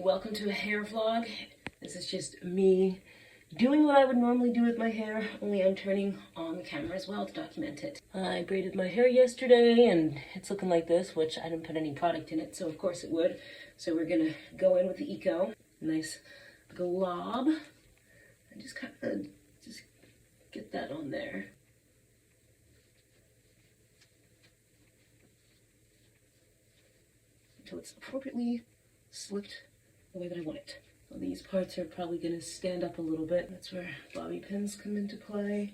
welcome to a hair vlog. This is just me doing what I would normally do with my hair, only I'm turning on the camera as well to document it. I braided my hair yesterday and it's looking like this, which I didn't put any product in it, so of course it would. So we're gonna go in with the Eco. Nice glob. And just kind of just get that on there. Until it's appropriately slicked the way that I want it. So these parts are probably going to stand up a little bit. That's where bobby pins come into play.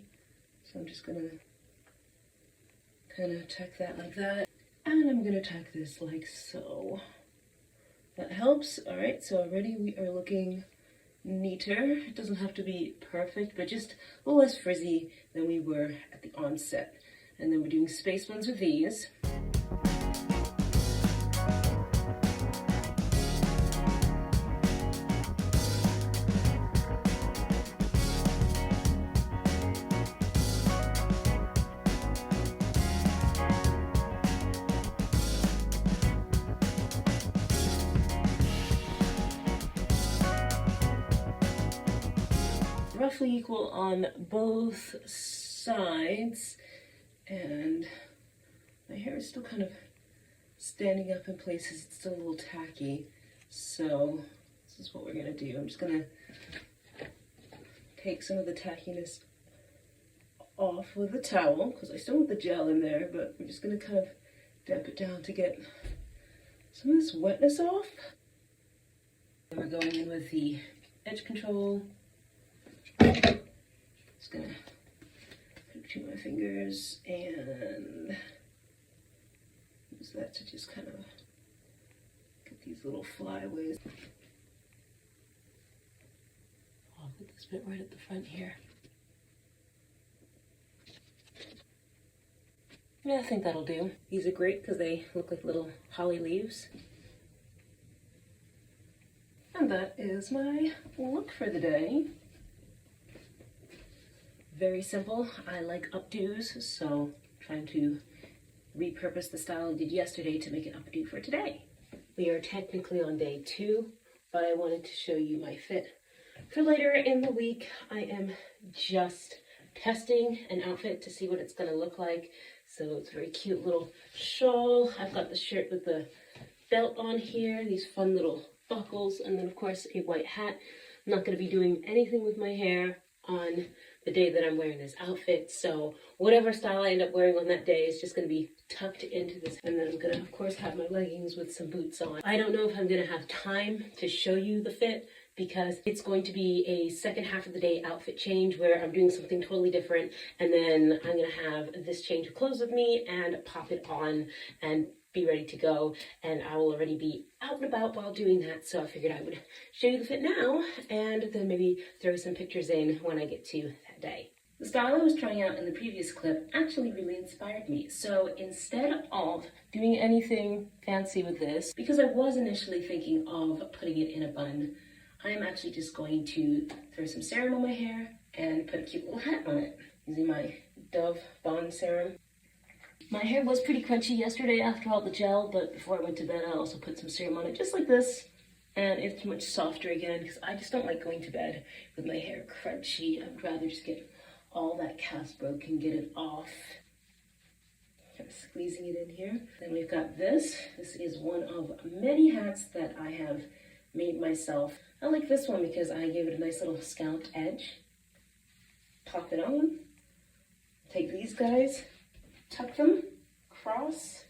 So I'm just going to kind of tuck that like that. And I'm going to tuck this like so. That helps. Alright, so already we are looking neater. It doesn't have to be perfect, but just a little less frizzy than we were at the onset. And then we're doing space buns with these. Roughly equal on both sides, and my hair is still kind of standing up in places. It's still a little tacky, so this is what we're gonna do. I'm just gonna take some of the tackiness off with a towel because I still want the gel in there, but we're just gonna kind of damp it down to get some of this wetness off. And we're going in with the edge control. Just gonna put it between my fingers and use that to just kind of get these little flyaways. I'll put this bit right at the front here. Yeah, I think that'll do. These are great because they look like little holly leaves. And that is my look for the day. Very simple. I like updos, so trying to repurpose the style I did yesterday to make an updo for today. We are technically on day 2, but I wanted to show you my fit for later in the week. I am just testing an outfit to see what it's going to look like. So it's a very cute little shawl. I've got the shirt with the belt on here, these fun little buckles, and then of course a white hat. I'm not going to be doing anything with my hair on the day that I'm wearing this outfit, so whatever style I end up wearing on that day is just going to be tucked into this. And then I'm going to of course have my leggings with some boots on. I don't know if I'm going to have time to show you the fit because it's going to be a second half of the day outfit change where I'm doing something totally different, and then I'm going to have this change of clothes with me and pop it on and be ready to go, and I will already be out and about while doing that, so I figured I would show you the fit now and then maybe throw some pictures in when I get to that day. The style I was trying out in the previous clip actually really inspired me, so instead of doing anything fancy with this, because I was initially thinking of putting it in a bun, I am actually just going to throw some serum on my hair and put a cute little hat on it using my Dove Bond serum. My hair was pretty crunchy yesterday after all the gel, but before I went to bed I also put some serum on it just like this, and it's much softer again because I just don't like going to bed with my hair crunchy. I'd rather just get all that cast broke and get it off. Kind of squeezing it in here. Then we've got this. This is one of many hats that I have made myself. I like this one because I gave it a nice little scalloped edge. Pop it on. Take these guys, tuck them, cross,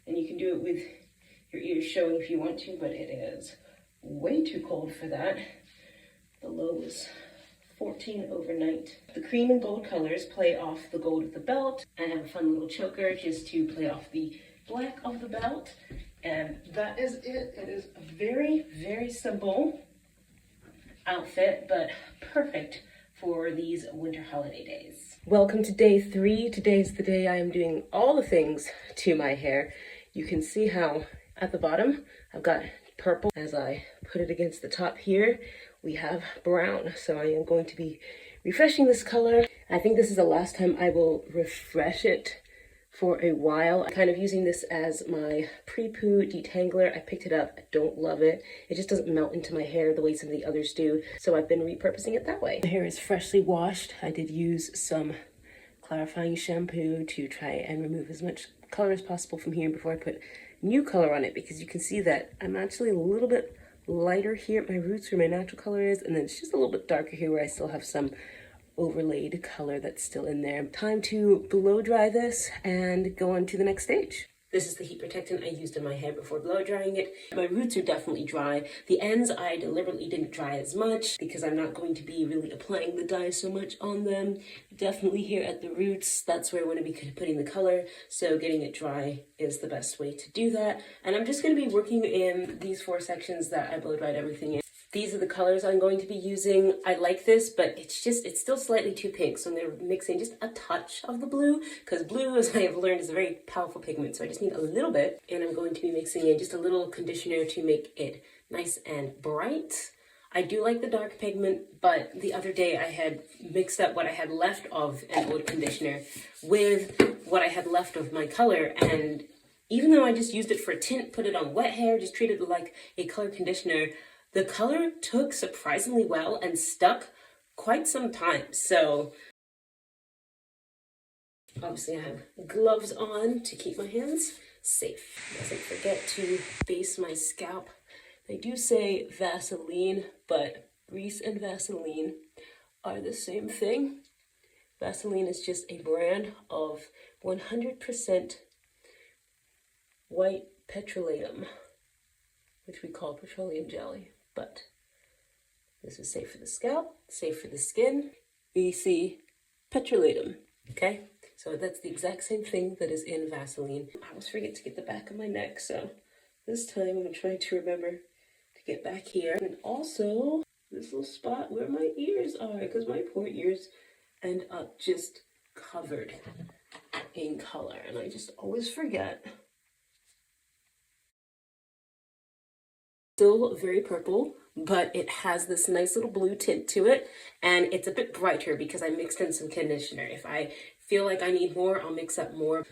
and you can do it with your ears showing if you want to, but it is way too cold for that. The low is 14 overnight. The cream and gold colors play off the gold of the belt. I have a fun little choker just to play off the black of the belt, and that is it. It is a very, very simple outfit, but perfect for these winter holiday days. Welcome to day 3. Today's the day I am doing all the things to my hair. You can see how at the bottom I've got purple. As I put it against the top here, we have brown. So I am going to be refreshing this color. I think this is the last time I will refresh it for a while. I'm kind of using this as my pre-poo detangler. I picked it up. I don't love it. It just doesn't melt into my hair the way some of the others do. So I've been repurposing it that way. My hair is freshly washed. I did use some clarifying shampoo to try and remove as much color as possible from here before I put new color on it, because you can see that I'm actually a little bit lighter here at my roots where my natural color is, and then it's just a little bit darker here where I still have some overlaid color that's still in there. Time to blow dry this and go on to the next stage. This is the heat protectant I used in my hair before blow drying it. My roots are definitely dry. The ends I deliberately didn't dry as much because I'm not going to be really applying the dye so much on them. Definitely here at the roots, that's where I want to be putting the color. So getting it dry is the best way to do that. And I'm just going to be working in these 4 sections that I blow dried everything in. These are the colors I'm going to be using. I like this, but it's still slightly too pink. So I'm going to mix in just a touch of the blue, because blue, as I have learned, is a very powerful pigment. So I just need a little bit. And I'm going to be mixing in just a little conditioner to make it nice and bright. I do like the dark pigment, but the other day I had mixed up what I had left of an old conditioner with what I had left of my color. And even though I just used it for a tint, put it on wet hair, just treated it like a color conditioner, the color took surprisingly well and stuck quite some time. So obviously I have gloves on to keep my hands safe. Mustn't forget to base my scalp. They do say Vaseline, but grease and Vaseline are the same thing. Vaseline is just a brand of 100% white petroleum, which we call petroleum jelly. But this is safe for the scalp, safe for the skin. VC petroleum, okay? So that's the exact same thing that is in Vaseline. I always forget to get the back of my neck, so this time I'm gonna try to remember to get back here. And also this little spot where my ears are, because my poor ears end up just covered in color, and I just always forget. Still very purple, but it has this nice little blue tint to it, and it's a bit brighter because I mixed in some conditioner. If I feel like I need more, I'll mix up more.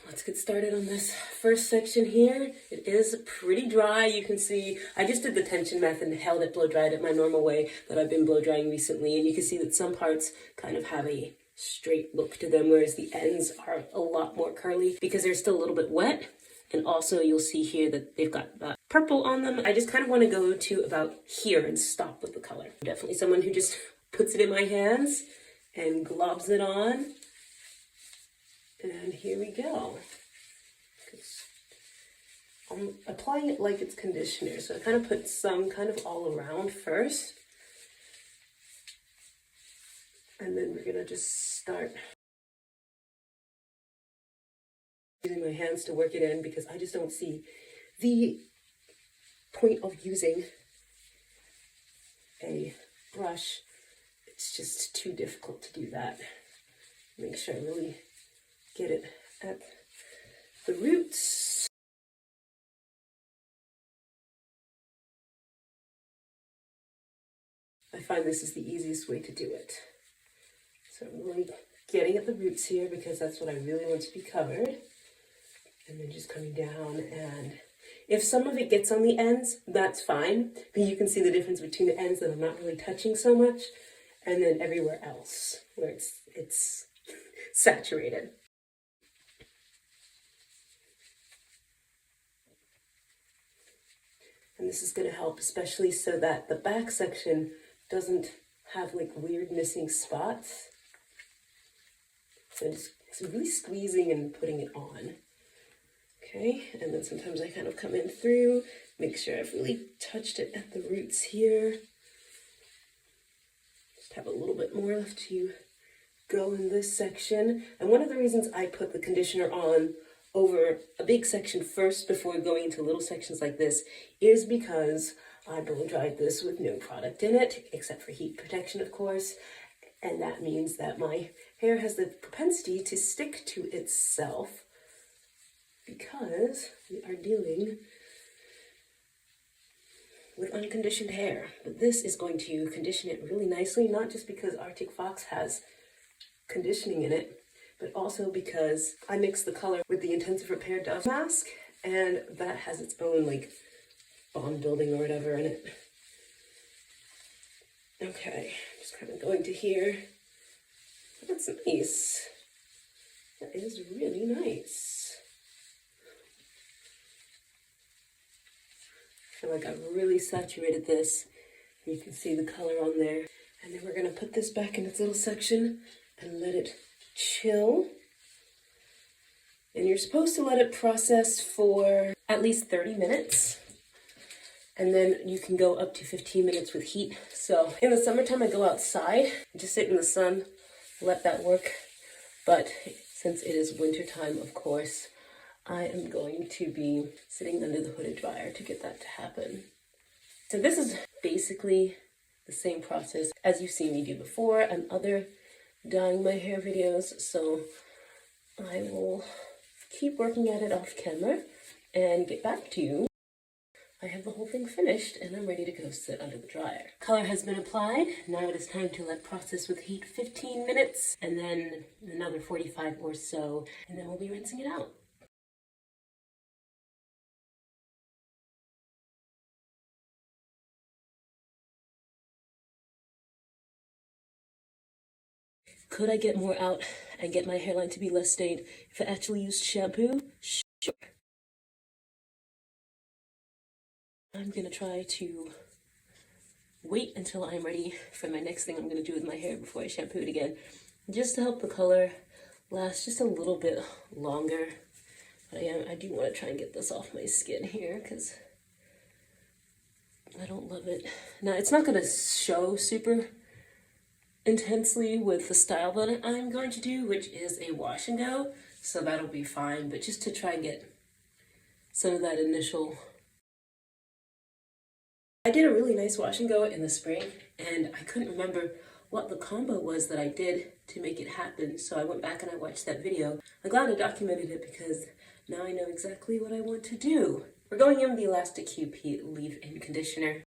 Let's get started on this first section here. It is pretty dry. You can see I just did the tension method and held it blow dried it my normal way that I've been blow drying recently, and you can see that some parts kind of have a straight look to them, whereas the ends are a lot more curly because they're still a little bit wet. And also you'll see here that they've got that purple on them. I just kind of want to go to about here and stop with the color. I'm definitely someone who just puts it in my hands and globs it on. And here we go. I'm applying it like it's conditioner. So I kind of put some kind of all around first. And then we're gonna just start using my hands to work it in, because I just don't see the point of using a brush. It's just too difficult to do that. Make sure I really get it at the roots. I find this is the easiest way to do it. So I'm really getting at the roots here because that's what I really want to be covered. And then just coming down, and if some of it gets on the ends, that's fine. But you can see the difference between the ends that I'm not really touching so much, and then everywhere else where it's saturated. And this is going to help, especially so that the back section doesn't have like weird missing spots. So just really squeezing and putting it on. Okay, and then sometimes I kind of come in through, make sure I've really touched it at the roots here. Just have a little bit more left to go in this section. And one of the reasons I put the conditioner on over a big section first before going into little sections like this is because I blow dried this with no product in it, except for heat protection, of course. And that means that my hair has the propensity to stick to itself because we are dealing with unconditioned hair. But this is going to condition it really nicely, not just because Arctic Fox has conditioning in it, but also because I mix the color with the Intensive Repair Dove mask, and that has its own like bond building or whatever in it. Okay, just kind of going to here. That's nice. That is really nice. I feel like I've really saturated this. You can see the color on there. And then we're gonna put this back in its little section and let it chill. And you're supposed to let it process for at least 30 minutes. And then you can go up to 15 minutes with heat. So in the summertime, I go outside, just sit in the sun, let that work. But since it is winter time, of course, I am going to be sitting under the hooded dryer to get that to happen. So this is basically the same process as you've seen me do before and other dyeing my hair videos. So I will keep working at it off camera and get back to you. I have the whole thing finished and I'm ready to go sit under the dryer. Color has been applied. Now it is time to let process with heat 15 minutes and then another 45 or so, and then we'll be rinsing it out. Could I get more out and get my hairline to be less stained if I actually used shampoo? Sure. I'm gonna try to wait until I'm ready for my next thing I'm gonna do with my hair before I shampoo it again, just to help the color last just a little bit longer. But I do want to try and get this off my skin here because I don't love it. Now it's not gonna show super intensely with the style that I'm going to do, which is a wash and go, so that'll be fine, but just to try and get some of that initial. I did a really nice wash and go in the spring, and I couldn't remember what the combo was that I did to make it happen, so I went back and I watched that video. I'm glad I documented it because now I know exactly what I want to do. We're going in with the Elastic QP leave-in conditioner.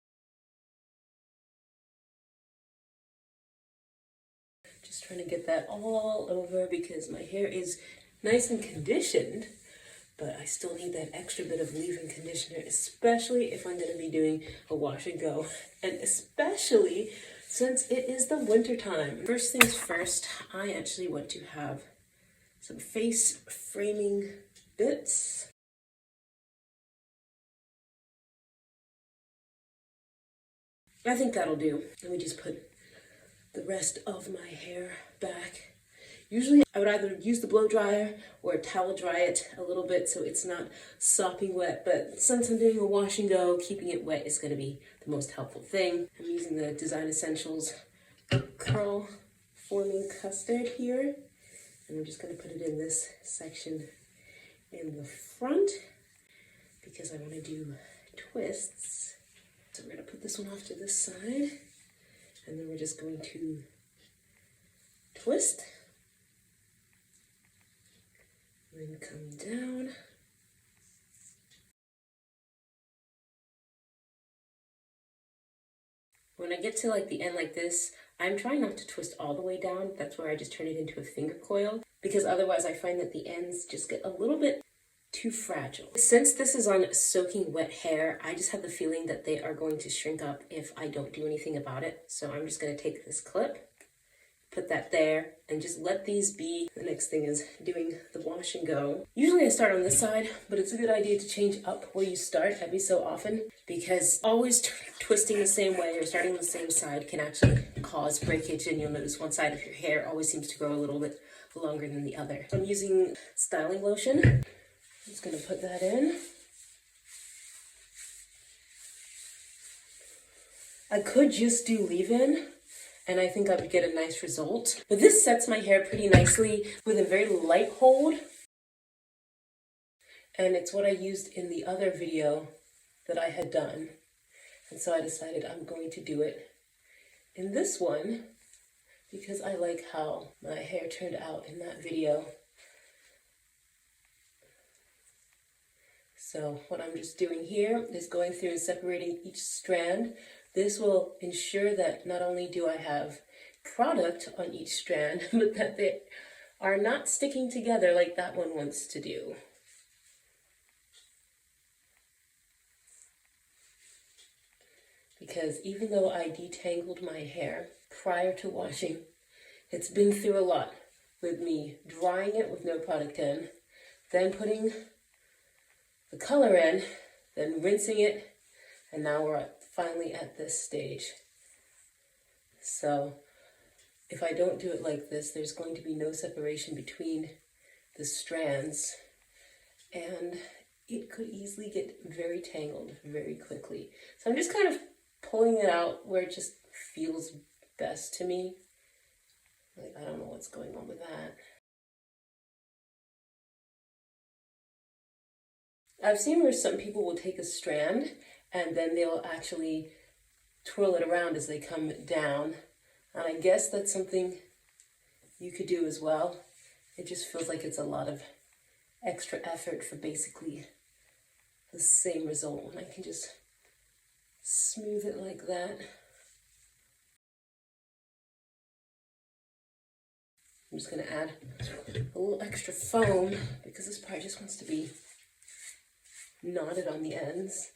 Just trying to get that all over because my hair is nice and conditioned, but I still need that extra bit of leave-in conditioner, especially if I'm going to be doing a wash and go, and especially since it is the winter time. First things first, I actually want to have some face framing bits. I think that'll do. Let me just put the rest of my hair back. Usually I would either use the blow dryer or towel dry it a little bit so it's not sopping wet, but since I'm doing a wash and go, keeping it wet is going to be the most helpful thing. I'm using the Design Essentials Curl Forming Custard here, and I'm just going to put it in this section in the front because I want to do twists. So we're going to put this one off to this side, and then we're just going to twist. And then come down. When I get to like the end like this, I'm trying not to twist all the way down. That's where I just turn it into a finger coil, because otherwise I find that the ends just get a little bit too fragile. Since this is on soaking wet hair, I just have the feeling that they are going to shrink up if I don't do anything about it. So I'm just going to take this clip, put that there, and just let these be. The next thing is doing the wash and go. Usually I start on this side, but it's a good idea to change up where you start every so often, because always twisting the same way or starting on the same side can actually cause breakage, and you'll notice one side of your hair always seems to grow a little bit longer than the other. I'm using styling lotion. I'm just going to put that in. I could just do leave-in, and I think I would get a nice result. But this sets my hair pretty nicely with a very light hold. And it's what I used in the other video that I had done. And so I decided I'm going to do it in this one because I like how my hair turned out in that video. So what I'm just doing here is going through and separating each strand. This will ensure that not only do I have product on each strand, but that they are not sticking together like that one wants to do. Because even though I detangled my hair prior to washing, it's been through a lot with me drying it with no product in, then putting the color in, then rinsing it, and now we're finally at this stage. So if I don't do it like this, there's going to be no separation between the strands, and it could easily get very tangled very quickly. So I'm just kind of pulling it out where it just feels best to me. Like, I don't know what's going on with that. I've seen where some people will take a strand and then they'll actually twirl it around as they come down. And I guess that's something you could do as well. It just feels like it's a lot of extra effort for basically the same result. And I can just smooth it like that. I'm just gonna add a little extra foam because this part just wants to be knotted on the ends.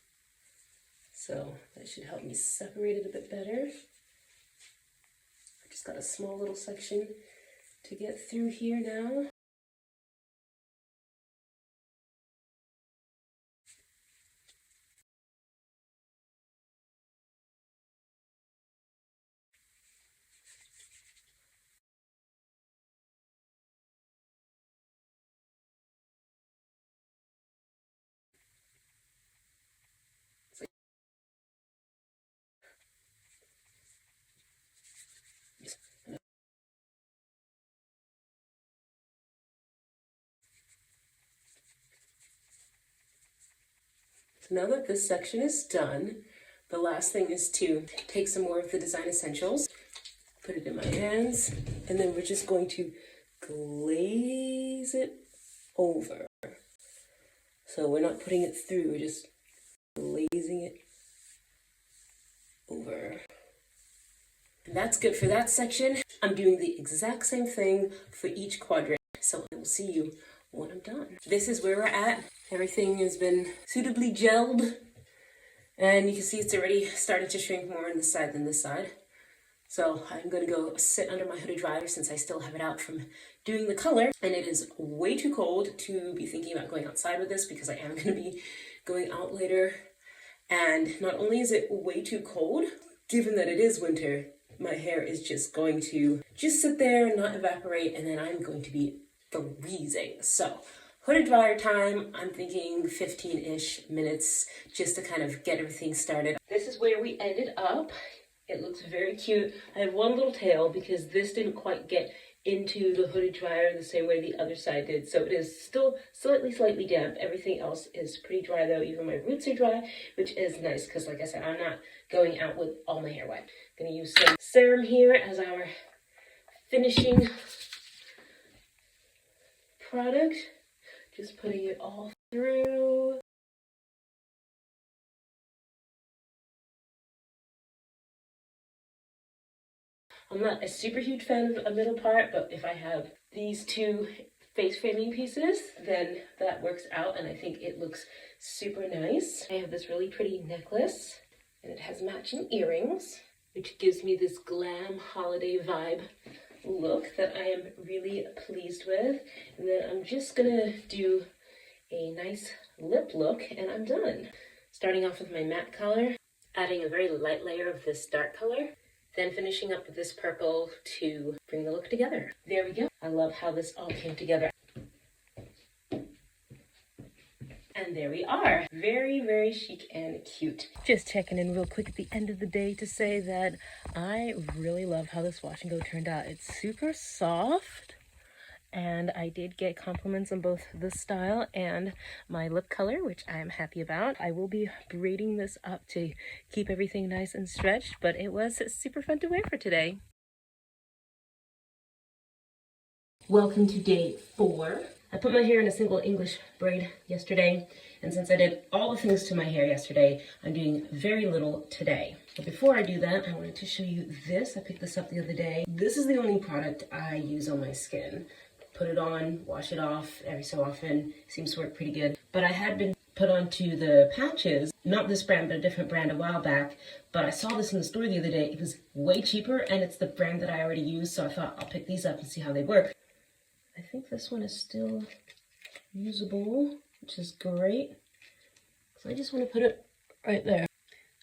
So that should help me separate it a bit better. I just got a small little section to get through here now. So now that this section is done, the last thing is to take some more of the Design Essentials, put it in my hands, and then we're just going to glaze it over. So we're not putting it through, we're just glazing it over. And that's good for that section. I'm doing the exact same thing for each quadrant, so I will see you when I'm done. This is where we're at. Everything has been suitably gelled, and you can see it's already starting to shrink more on this side than this side. So I'm going to go sit under my hooded dryer since I still have it out from doing the color, and it is way too cold to be thinking about going outside with this because I am going to be going out later. And not only is it way too cold, given that it is winter, my hair is just going to just sit there and not evaporate, and then I'm going to be freezing. So hooded dryer time, I'm thinking 15-ish minutes just to kind of get everything started. This is where we ended up. It looks very cute. I have one little tail because this didn't quite get into the hooded dryer the same way the other side did. So it is still slightly damp. Everything else is pretty dry though. Even my roots are dry, which is nice because like I said, I'm not going out with all my hair wet. I'm gonna use some serum here as our finishing product. Just putting it all through. I'm not a super huge fan of a middle part, but if I have these two face framing pieces, then that works out, and I think it looks super nice. I have this really pretty necklace, and it has matching earrings, which gives me this glam holiday vibe look that I am really pleased with. And then I'm just gonna do a nice lip look, and I'm done. Starting off with my matte color, adding a very light layer of this dark color, then finishing up with this purple to bring the look together. There we go. I love how this all came together. And there we are. Very, very chic and cute. Just checking in real quick at the end of the day to say that I really love how this wash and go turned out. It's super soft, and I did get compliments on both the style and my lip color, which I am happy about. I will be braiding this up to keep everything nice and stretched, but it was super fun to wear for today. Welcome to day 4. I put my hair in a single English braid yesterday, and since I did all the things to my hair yesterday, I'm doing very little today. But before I do that, I wanted to show you this. I picked this up the other day. This is the only product I use on my skin. put it on, wash it off every so often. Seems to work pretty good. But I had been put onto the patches, not this brand, but a different brand a while back. But I saw this in the store the other day. It was way cheaper, and it's the brand that I already use, so I thought I'll pick these up and see how they work. I think this one is still usable, which is great. So I just want to put it right there.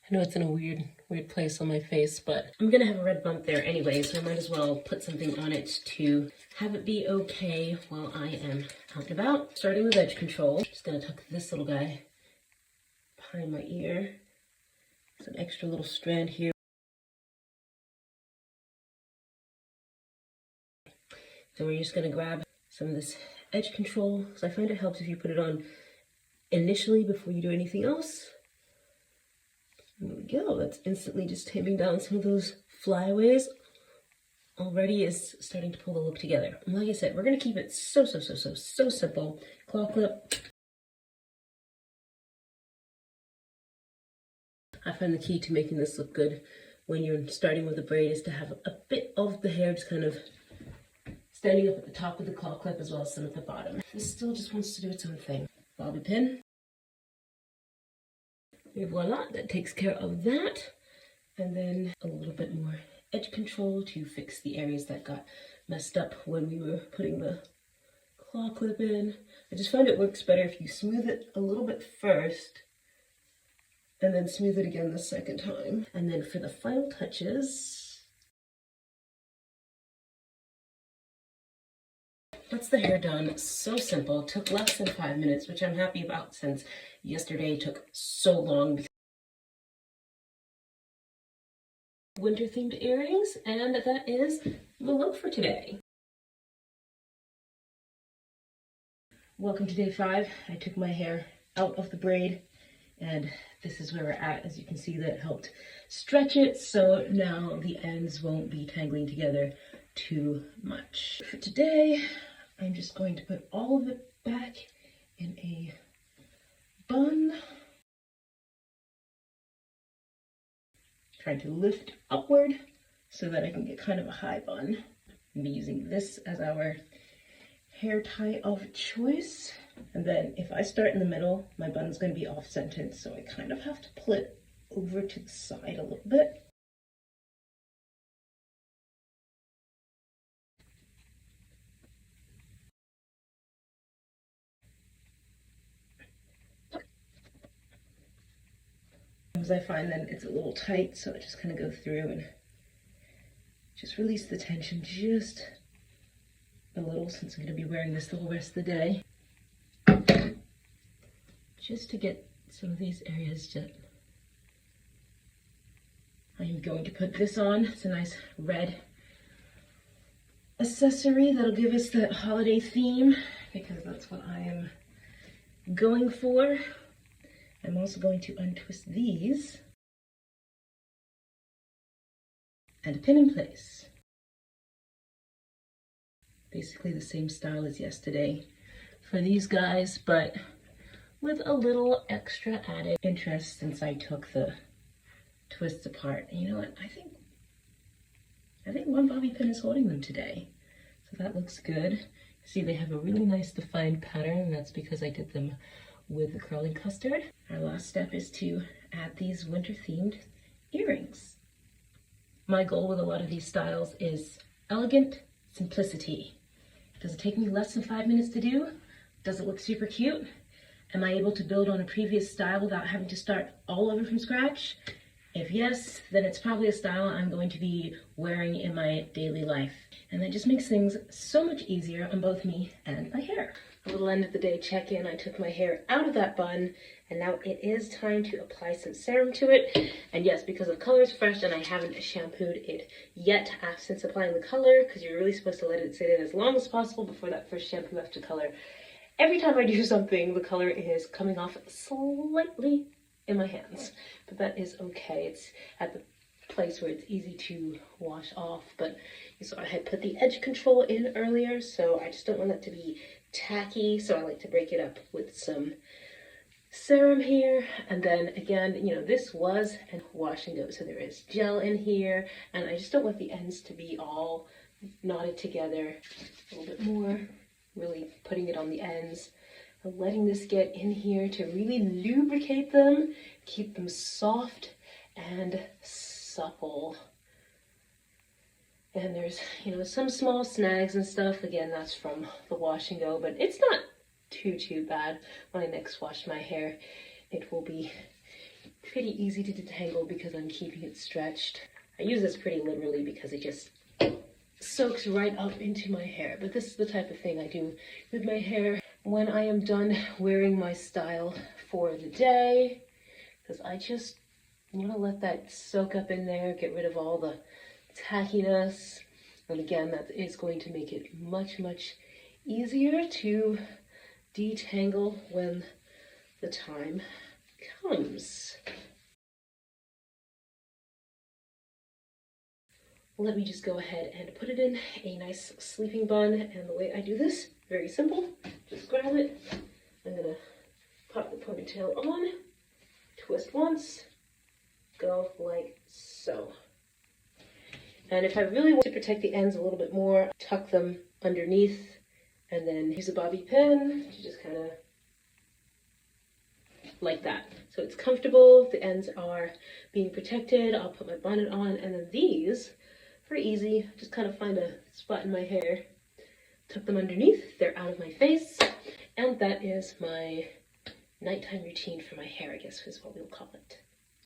I know it's in a weird place on my face, but I'm gonna have a red bump there anyway, so I might as well put something on it to have it be okay while I am out and about. Starting with edge control, just gonna tuck this little guy behind my ear. It's an extra little strand here. Then we're just gonna grab some of this edge control, because I find it helps if you put it on initially before you do anything else. There we go. That's instantly just taming down some of those flyaways. Already is starting to pull the look together. And like I said, we're going to keep it so simple. Claw clip. I find the key to making this look good when you're starting with a braid is to have a bit of the hair just kind of standing up at the top of the claw clip as well as some at the bottom. This still just wants to do its own thing. Bobby pin. And voila, that takes care of that. And then a little bit more edge control to fix the areas that got messed up when we were putting the claw clip in. I just find it works better if you smooth it a little bit first and then smooth it again the second time. And then for the final touches, that's the hair done. So simple. Took less than 5 minutes, which I'm happy about since yesterday took so long. Winter themed earrings, and that is the look for today. Welcome to day 5. I took my hair out of the braid, and this is where we're at. As you can see, that helped stretch it, so now the ends won't be tangling together too much. For today, I'm just going to put all of it back in a bun. Trying to lift upward so that I can get kind of a high bun. I'll be using this as our hair tie of choice. And then if I start in the middle, my bun's going to be off-centered, so I kind of have to pull it over to the side a little bit. I find that it's a little tight, so I just kind of go through and just release the tension just a little, since I'm going to be wearing this the whole rest of the day. Just to get some of these areas done. I am going to put this on. It's a nice red accessory that'll give us that holiday theme, because that's what I am going for. I'm also going to untwist these and pin in place. Basically the same style as yesterday for these guys, but with a little extra added interest since I took the twists apart. And you know what? I think one bobby pin is holding them today. So that looks good. See, they have a really nice defined pattern, and that's because I did them with the curling custard. Our last step is to add these winter themed earrings. My goal with a lot of these styles is elegant simplicity. Does it take me less than 5 minutes to do? Does it look super cute? Am I able to build on a previous style without having to start all over from scratch? If yes, then it's probably a style I'm going to be wearing in my daily life. And that just makes things so much easier on both me and my hair. A little end of the day check-in. I took my hair out of that bun, and now it is time to apply some serum to it. And yes, because the color is fresh and I haven't shampooed it yet since applying the color, because you're really supposed to let it sit in as long as possible before that first shampoo has to color. Every time I do something, the color is coming off slightly in my hands, but that is okay. It's at the place where it's easy to wash off. But you saw I had put the edge control in earlier, so I just don't want that to be tacky, so I like to break it up with some serum here. And then again, you know, this was a wash and go, so there is gel in here, and I just don't want the ends to be all knotted together. A little bit more really putting it on the ends and letting this get in here to really lubricate them, keep them soft and supple. And there's, some small snags and stuff. Again, that's from the wash and go, but it's not too bad. When I next wash my hair, it will be pretty easy to detangle because I'm keeping it stretched. I use this pretty liberally because it just soaks right up into my hair. But this is the type of thing I do with my hair when I am done wearing my style for the day, because I just want to let that soak up in there, get rid of all the tackiness. And again, that is going to make it much easier to detangle when the time comes. Let me just go ahead and put it in a nice sleeping bun. And the way I do this, very simple. Just grab it. I'm gonna pop the ponytail on, twist once, go like so. And if I really want to protect the ends a little bit more, tuck them underneath and then use a bobby pin to just kind of like that. So it's comfortable, the ends are being protected. I'll put my bonnet on, and then these, very easy, just kind of find a spot in my hair, tuck them underneath, they're out of my face, and that is my nighttime routine for my hair, I guess is what we'll call it.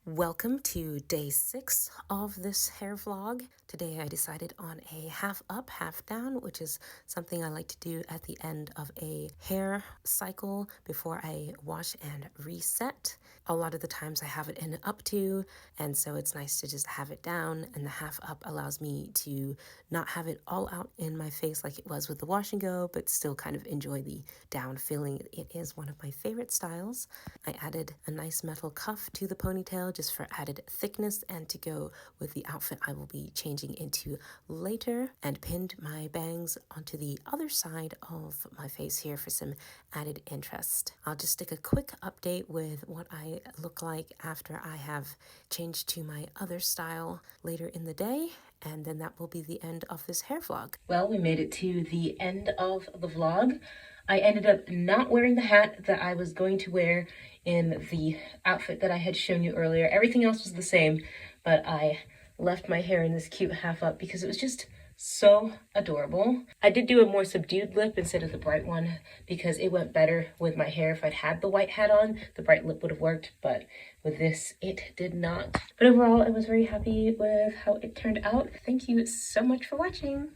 Welcome to day 6 of this hair vlog. Today I decided on a half up, half down, which is something I like to do at the end of a hair cycle before I wash and reset. A lot of the times I have it in an updo, and so it's nice to just have it down, and the half up allows me to not have it all out in my face like it was with the wash and go, but still kind of enjoy the down feeling. It is one of my favorite styles. I added a nice metal cuff to the ponytail just for added thickness and to go with the outfit I will be changing into later, and pinned my bangs onto the other side of my face here for some added interest. I'll just stick a quick update with what I look like after I have changed to my other style later in the day, and then that will be the end of this hair vlog. Well, we made it to the end of the vlog. I ended up not wearing the hat that I was going to wear in the outfit that I had shown you earlier. Everything else was the same, but I left my hair in this cute half up because it was just so adorable. I did do a more subdued lip instead of the bright one because it went better with my hair. If I'd had the white hat on, the bright lip would have worked, but with this, it did not. But overall, I was very happy with how it turned out. Thank you so much for watching.